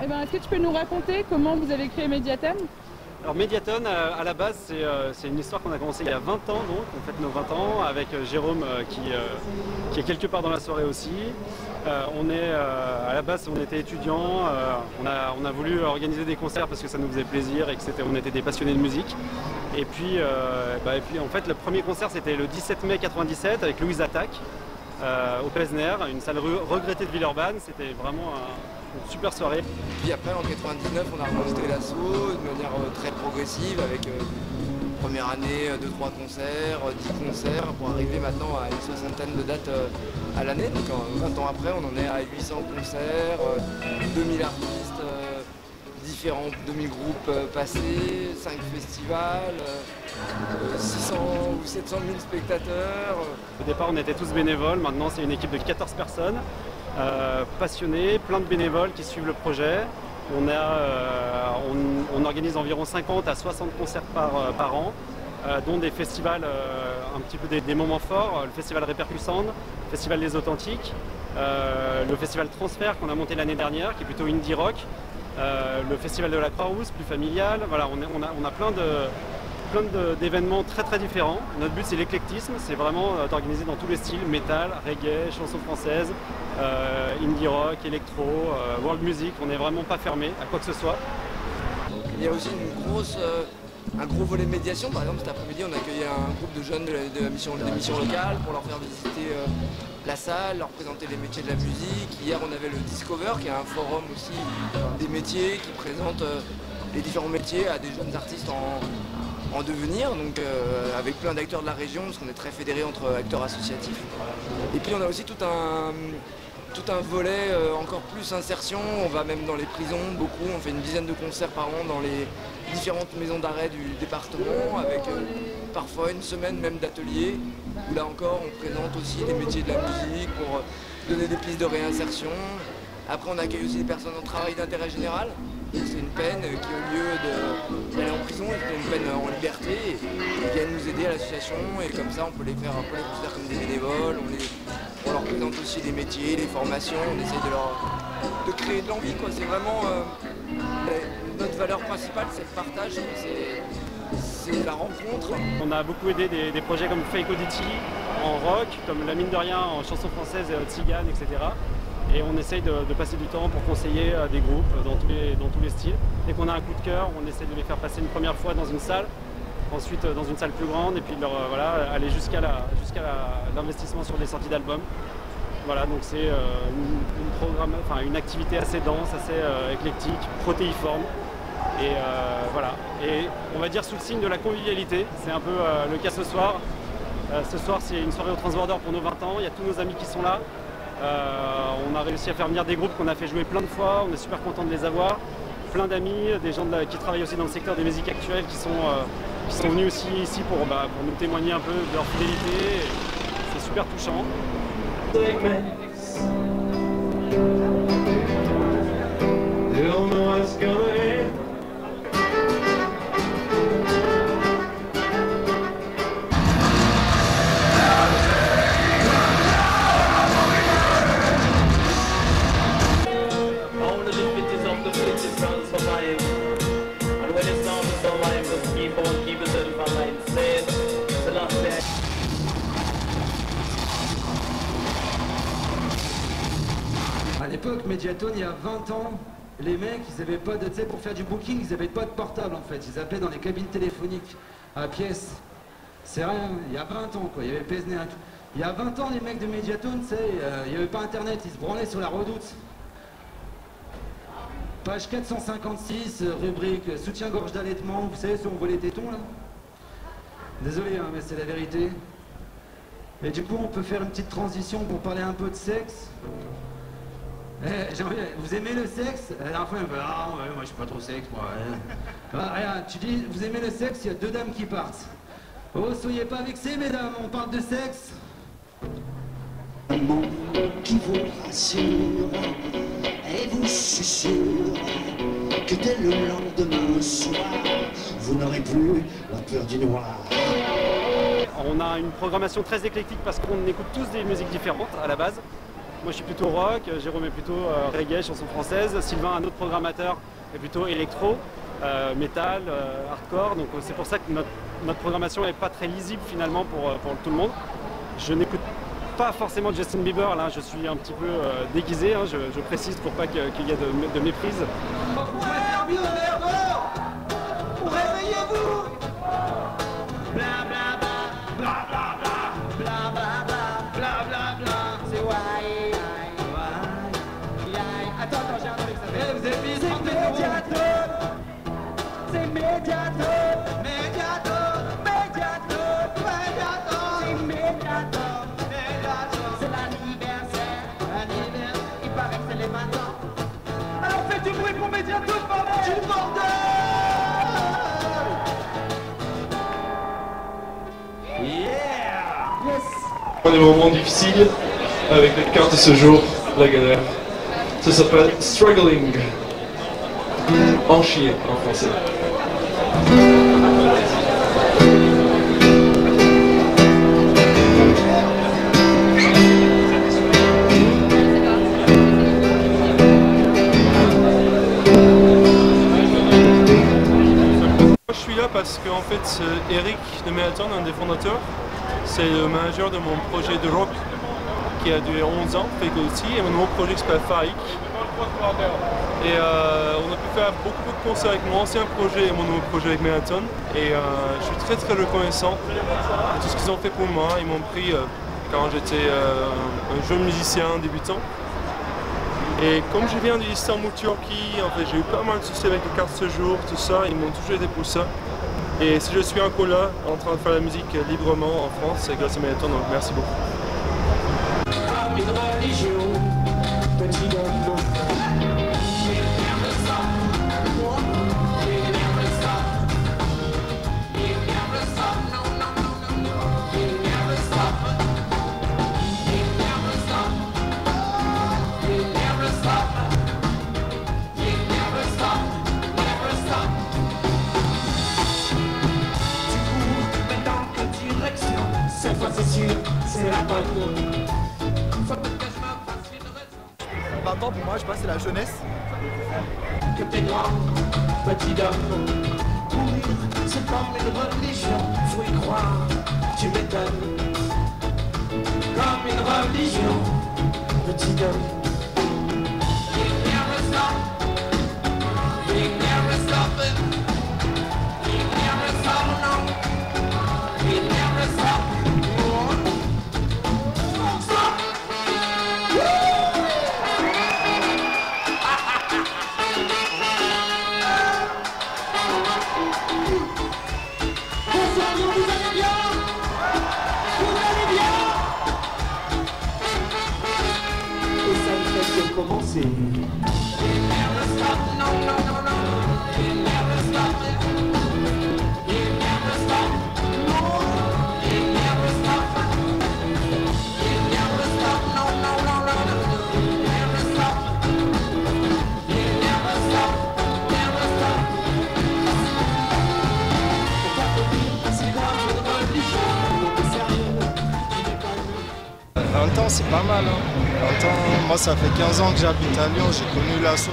ben, est-ce que tu peux nous raconter comment vous avez créé Mediaton? Alors Mediaton, à la base, c'est une histoire qu'on a commencé il y a 20 ans, donc on fête nos 20 ans, avec Jérôme qui est quelque part dans la soirée aussi. À la base, on était étudiants, on a voulu organiser des concerts parce que ça nous faisait plaisir et que on était des passionnés de musique. Et puis en fait, le premier concert, c'était le 17 mai 97 avec Louise Attaque au Pesner, une salle regrettée de Villeurbanne. C'était vraiment une super soirée. Puis après, en 99, on a enregistré l'assaut de manière très progressive avec première année, 2-3 concerts, 10 concerts, pour arriver maintenant à une soixantaine de dates à l'année. Donc 20 ans après, on en est à 800 concerts, 2000 artistes, différents 2000 groupes passés, 5 festivals, 600 ou 700 000 spectateurs. Au départ, on était tous bénévoles. Maintenant, c'est une équipe de 14 personnes. Passionnés, plein de bénévoles qui suivent le projet. On organise environ 50 à 60 concerts par an, dont des festivals, un petit peu des moments forts, le festival Répercussande, le festival des Authentiques, le festival Transfert qu'on a monté l'année dernière, qui est plutôt indie rock, le festival de la Croix-Rousse, plus familial. Voilà, on a plein d'événements très très différents. Notre but, c'est l'éclectisme, c'est vraiment d'organiser dans tous les styles, métal, reggae, chansons françaises, indie rock, électro, world music. On n'est vraiment pas fermé à quoi que ce soit. Il y a aussi un gros volet de médiation. Par exemple, cet après-midi, on a accueilli un groupe de jeunes des missions locales pour leur faire visiter la salle, leur présenter les métiers de la musique. Hier, on avait le Discover, qui est un forum aussi des métiers qui présente les différents métiers à des jeunes artistes en devenir, donc avec plein d'acteurs de la région, parce qu'on est très fédéré entre acteurs associatifs. Et puis on a aussi tout un volet encore plus insertion. On va même dans les prisons, beaucoup, on fait une dizaine de concerts par an dans les différentes maisons d'arrêt du département, avec parfois une semaine même d'ateliers, où là encore on présente aussi les métiers de la musique pour donner des pistes de réinsertion. Après on accueille aussi des personnes en travail d'intérêt général. C'est une peine qui, au lieu d'aller en prison, c'est une peine en liberté, et ils viennent nous aider à l'association, et comme ça on peut les considérer comme des bénévoles. On leur présente aussi des métiers, des formations, on essaie de créer de l'envie, quoi. C'est vraiment notre valeur principale, c'est le partage, c'est la rencontre. On a beaucoup aidé des projets comme Fake Oddity en rock, comme La Mine de Rien en chanson française, tzigane, etc. Et on essaye de passer du temps pour conseiller des groupes dans tous les styles. Dès qu'on a un coup de cœur, on essaie de les faire passer une première fois dans une salle, ensuite dans une salle plus grande, et puis aller jusqu'à l'investissement sur des sorties d'albums. Voilà, donc c'est une activité assez dense, assez éclectique, protéiforme. Et voilà. Et on va dire sous le signe de la convivialité, c'est un peu le cas ce soir. Ce soir, c'est une soirée au Transborder pour nos 20 ans, il y a tous nos amis qui sont là. On a réussi à faire venir des groupes qu'on a fait jouer plein de fois, on est super content de les avoir. Plein d'amis, des gens qui travaillent aussi dans le secteur des musiques actuelles qui sont venus aussi ici pour nous témoigner un peu de leur fidélité. C'est super touchant. À l'époque, Mediaton, il y a 20 ans, les mecs, ils avaient pas de, tu sais, pour faire du booking, ils avaient pas de portable en fait. Ils appelaient dans les cabines téléphoniques à pièce. C'est rien, il y a 20 ans quoi, il y avait Pesner et tout. Il y a 20 ans, les mecs de Mediaton, tu sais, il n'y avait pas internet, ils se branlaient sur la Redoute. Page 456, rubrique soutien-gorge d'allaitement, vous savez, si on voit les tétons là. Désolé, hein, mais c'est la vérité. Et du coup, on peut faire une petite transition pour parler un peu de sexe. Vous aimez le sexe? La dernière fois, elle me dit, ah ouais, moi je suis pas trop sexe, moi. Ah, regarde, tu dis, vous aimez le sexe, il y a 2 dames qui partent. Oh, soyez pas vexés, mesdames, on parle de sexe. Un monde qui vous rassure et vous susurre que dès le lendemain soir, vous n'aurez plus la peur du noir. On a une programmation très éclectique parce qu'on écoute tous des musiques différentes à la base. Moi je suis plutôt rock, Jérôme est plutôt reggae, chanson française, Sylvain, un autre programmateur, est plutôt électro, métal, hardcore. Donc c'est pour ça que notre programmation n'est pas très lisible finalement pour tout le monde. Je n'écoute pas forcément Justin Bieber, là je suis un petit peu déguisé, hein, je précise pour pas qu'il y ait de méprise. Vous pouvez faire mieux, merde! Réveillez-vous! Bla bla bla, bla bla bla, bla bla bla, bla bla bla. C'est why. Attends, j'ai un truc, ça fait. Vous êtes visé, c'est Mediatone. C'est Mediatone. Mediatone, Mediatone, Mediatone. C'est Mediatone. C'est l'anniversaire. Il paraît que c'est les 20 ans. Alors faites du bruit pour Mediatone, bordel! Du bordel! Des moments difficiles avec les cartes de ce jour, la galère. Ça s'appelle Struggling. En chier en français. Je suis là parce qu'en fait Eric de Mediatone, un des fondateurs, c'est le manager de mon projet de rock qui a duré 11 ans, Fake Oddity, et mon nouveau projet qui s'appelle Faik. Et on a pu faire beaucoup de concerts avec mon ancien projet et mon nouveau projet avec Mediatone. Et je suis très reconnaissant de tout ce qu'ils ont fait pour moi. Ils m'ont pris quand j'étais un jeune musicien débutant. Et comme je viens d'Istanbul, Turquie, en fait, j'ai eu pas mal de soucis avec les cartes ce jour, tout ça, ils m'ont toujours aidé pour ça. Et si je suis encore là, en train de faire la musique librement en France, c'est grâce à Mediatone, donc merci beaucoup. C'est la bonne. 20 ans pour moi, je sais pas, c'est la jeunesse. Que t'es grand, petit homme. Mourir, c'est comme une religion, faut y croire, tu m'étonnes. Comme une religion, petit homme. You never stop. You never stop it. You never stop, no. You never stop. Commencer. C'est pas mal, hein. 20 ans, moi ça fait 15 ans que j'habite à Lyon, j'ai connu l'assaut,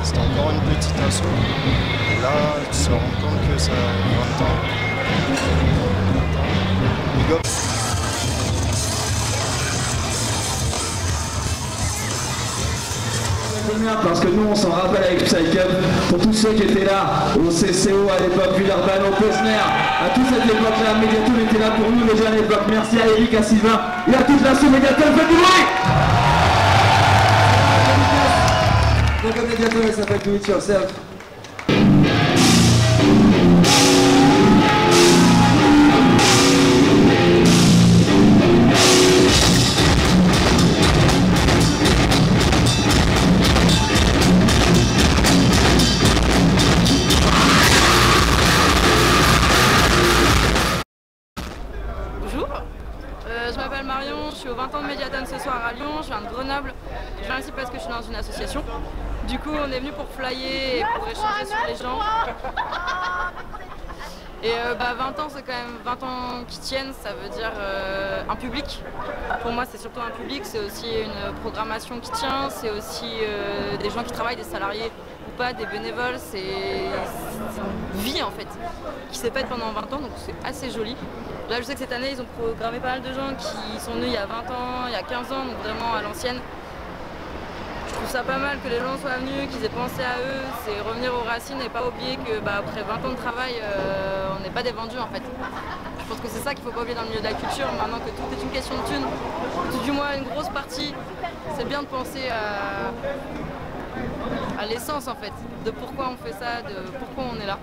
c'était encore une petite assaut. Et là, tu te rends compte que ça a 20 ans. Big up. Parce que nous on s'en rappelle avec Psycup, pour tous ceux qui étaient là au CCO à l'époque, Villeurbanne, au Pesner, à toute cette époque-là, Mediatone était là pour nous déjà à l'époque. Merci à Eric, à Sylvain et à toute l'asso Mediatone, faites du bruit! Donc Mediatone, elle s'appelle Do It Yourself. Je m'appelle Marion, je suis au 20 ans de Mediatone ce soir à Lyon, je viens de Grenoble. Je viens ici parce que je suis dans une association. Du coup, on est venu pour flyer et pour échanger sur les gens. Et 20 ans, c'est quand même 20 ans qui tiennent, ça veut dire un public. Pour moi, c'est surtout un public, c'est aussi une programmation qui tient, c'est aussi des gens qui travaillent, des salariés ou pas, des bénévoles, c'est une vie en fait, qui s'est faite pendant 20 ans, donc c'est assez joli. Là, je sais que cette année, ils ont programmé pas mal de gens qui sont venus il y a 20 ans, il y a 15 ans, donc vraiment à l'ancienne. Je trouve ça pas mal que les gens soient venus, qu'ils aient pensé à eux, c'est revenir aux racines et pas oublier que après 20 ans de travail, on n'est pas des vendus en fait. Je pense que c'est ça qu'il ne faut pas oublier dans le milieu de la culture, maintenant que tout est une question de thunes, tout du moins une grosse partie, c'est bien de penser à l'essence en fait, de pourquoi on fait ça, de pourquoi on est là.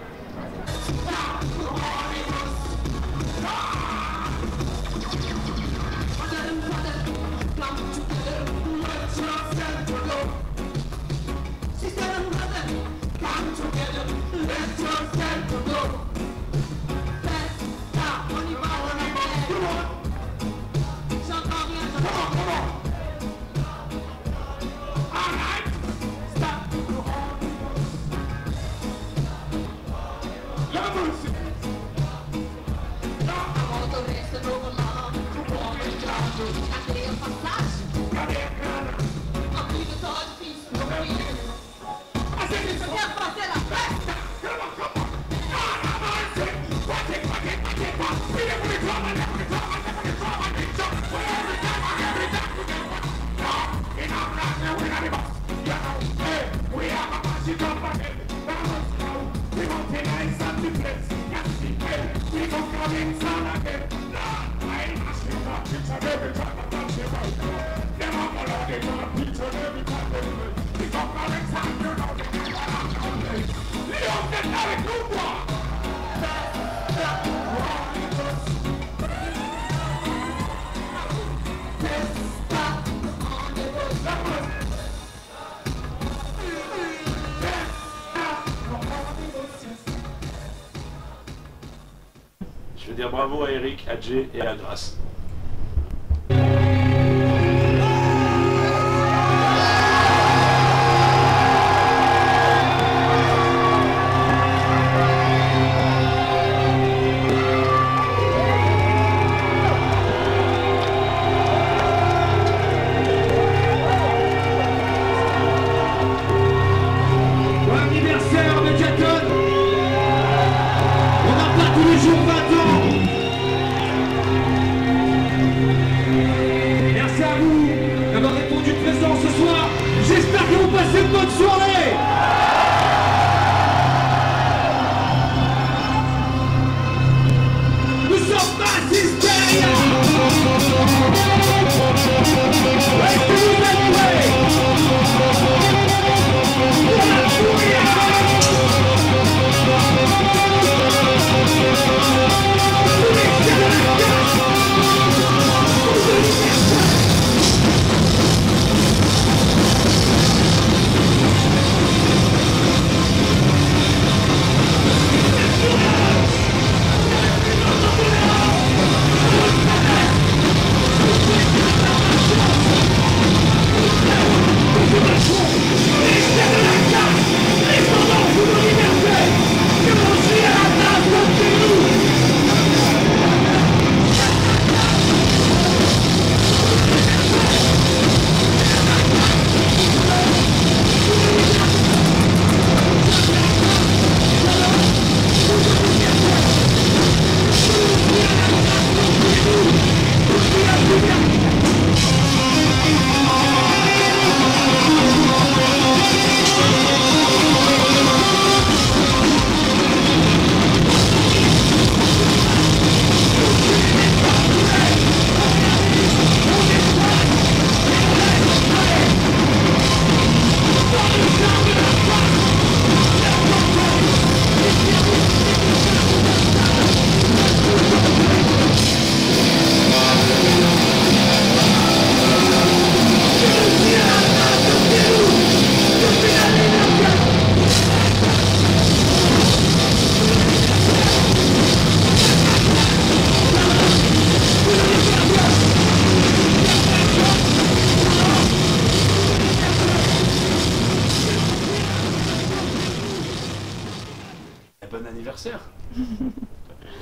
Je veux dire bravo à Eric, à Jay et à Grace.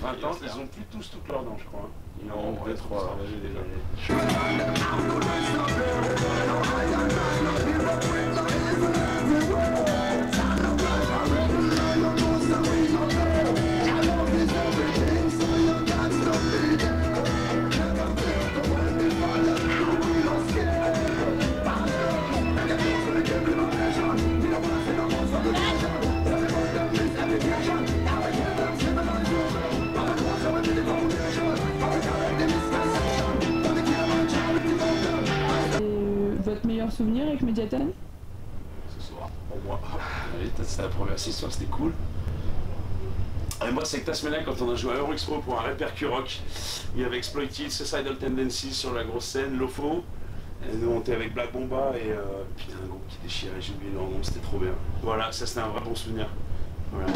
20 ans, ils ont plus tous toutes leurs dents, je crois. Il en manque 2-3 là j'ai déjà. Votre meilleur souvenir avec Mediatone? Ce soir, pour moi. C'était la première session, c'était cool. Et moi, c'est que la semaine quand on a joué à Eurexpo pour un Repercu Rock, il y avait Exploited, Suicidal Tendencies sur la grosse scène, Lofo. Et nous, on était avec Black Bomba et putain, un groupe qui déchirait, j'ai oublié leur nom, c'était trop bien. Voilà, ça c'était un vrai bon souvenir. Voilà.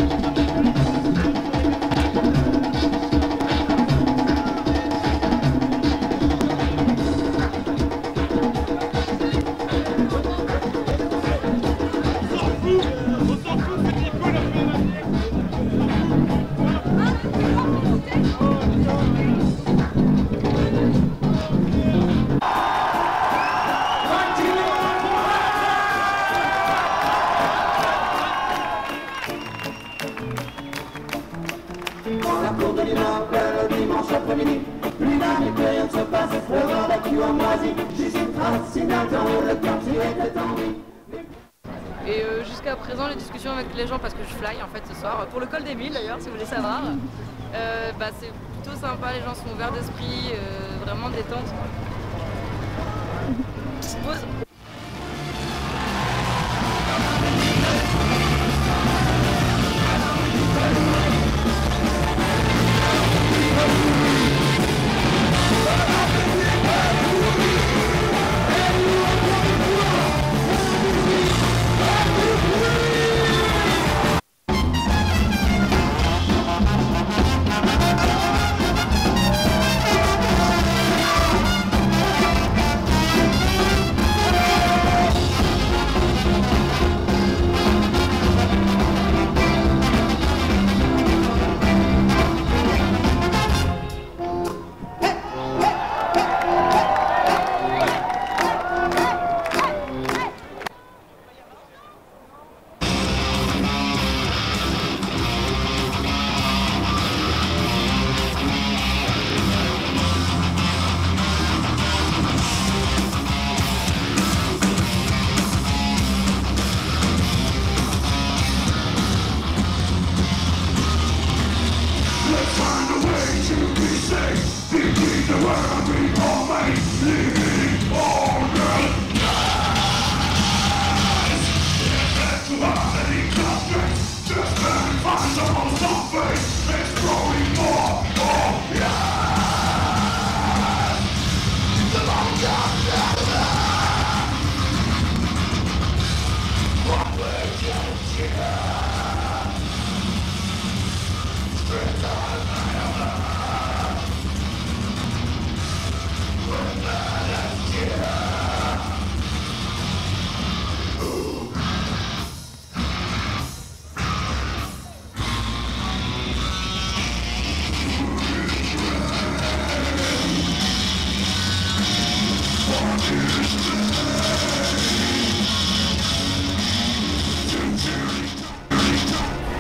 La cour de l'immeuble, le dimanche après-midi, l'unanimité, rien ne se passe, le barbecue en moisi, juste une trace, une attente, le quartier était en vie. Et jusqu'à présent, les discussions avec les gens, parce que je fly en fait ce soir, pour le col des Milles d'ailleurs, si vous voulez savoir, c'est plutôt sympa, les gens sont ouverts d'esprit, vraiment détente. Petite pause.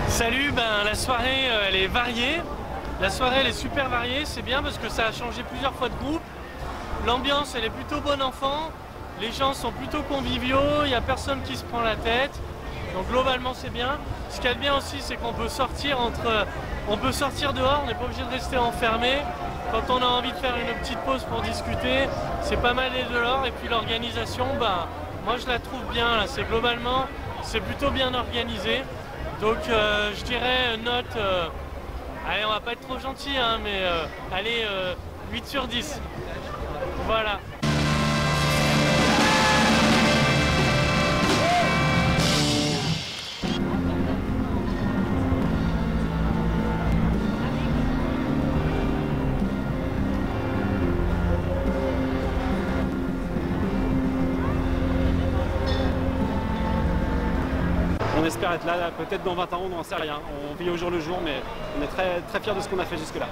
Salut, la soirée elle est variée. La soirée elle est super variée, c'est bien parce que ça a changé plusieurs fois de groupe. L'ambiance elle est plutôt bon enfant, les gens sont plutôt conviviaux, il n'y a personne qui se prend la tête. Donc globalement c'est bien. Ce qu'il y a de bien aussi c'est qu'on peut sortir dehors, on n'est pas obligé de rester enfermé. Quand on a envie de faire une petite pause pour discuter, c'est pas mal d'aller dehors. Et puis l'organisation, moi je la trouve bien là, c'est plutôt bien organisé. Donc je dirais note, allez on va pas être trop gentil hein, mais allez 8 sur 10. Voilà. On espère être là peut-être dans 20 ans, on n'en sait rien. On vit au jour le jour, mais on est très, très fiers de ce qu'on a fait jusque-là.